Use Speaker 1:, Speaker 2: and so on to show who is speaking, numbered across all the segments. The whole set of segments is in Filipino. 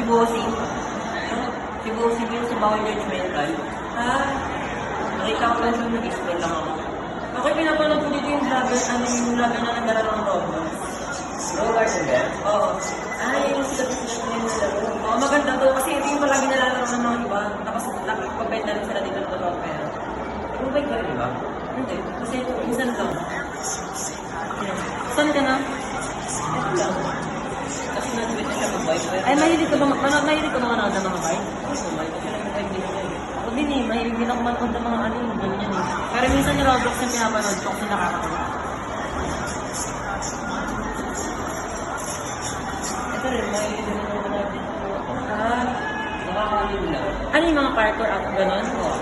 Speaker 1: bossing. Si bossing yung sa bawal judgmental. Ha? Nakita ko lang sa nag-explain lang ako. Okay, pinapanood ko dito yung vlogger, yung vlogger na nagdala ng Roblox.
Speaker 2: Roblox and then?
Speaker 1: Oo. Yun yung sikat-sikat na yung nalaro. Oo, maganda to. Kasi ito yung palagi nalalaro ng mga iba. Tapos nakipag-bet na rin sila dito ng totoo pera.
Speaker 2: Roblox ka rin ba?
Speaker 1: Hindi. Kasi minsan lang. Saan ka na? Ito lang.
Speaker 2: Kasi nag-bet na siya mag-wife.
Speaker 1: Ay, mahilig ka ba manood ng mga bike? Oo, may kasi lang bike din yan. Ako din eh, mahilig din ako manood ng mga yung ganyan eh. Pero minsan yung Roblox yung pinapanood ko kasi nakakatawa. Ito rin, mahilig din ako manood dito.
Speaker 2: Nakakalim lang.
Speaker 1: Ano yung mga parkour ako gano'n?
Speaker 2: Oo.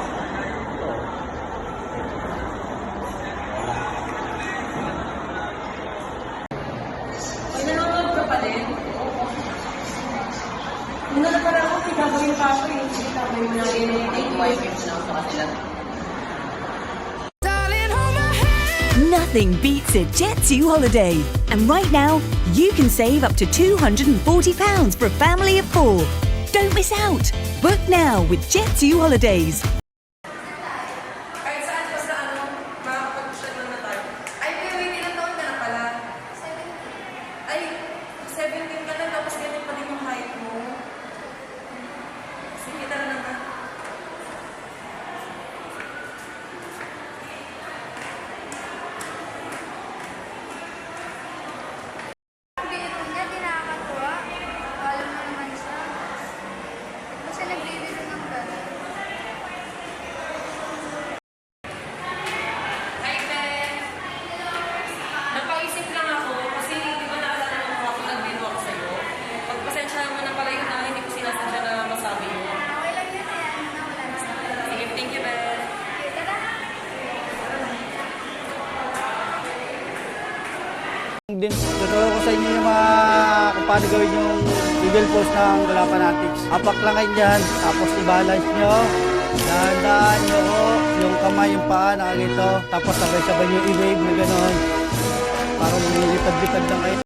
Speaker 2: Oo.
Speaker 1: Ay, nanonood ka pa din? Muna na parang ako, gagawin pa ako yung gagawin mo na
Speaker 2: Take wife na sa kanila.
Speaker 3: Nothing beats a Jet2 holiday. And right now, you can save up to £240 for a family of 4. Don't miss out. Book now with Jet2 Holidays.
Speaker 1: Kahit saan basta makakapag-shot na tayo. Ay, wait, ilang taon ka na pala? 17. Ay, 17 ka na, tapos ganyan pa din yung height mo. Sige, tara na nga.
Speaker 4: Ang binito niya, di nakakatuwa. Alam mo naman siya. Ba't siya nagbibiro ng gano'n?
Speaker 1: Hi, Ben! Napaisip lang ako kasi di ba naalala mo ako nag-video ako sa'yo? Pagpasensya mo na pala yun na hindi ko sinasadya na masabi yun.
Speaker 4: Okay lang yun eh. Ano na, wala na sa akin.
Speaker 1: Sige, thank you, Ben!
Speaker 4: Okay, tara.
Speaker 5: Din, tuturo ko sa inyo yung mga kung paano gawin yung eagle pose ng Galapanatics. Apak lang kayo dyan, tapos i-balance nyo. Dahan-dahan nyo yung kamay, yung paa, nakagito. Tapos sabay-sabay nyo i-wave na gano'n. Parang lipad-lipad lang kayo.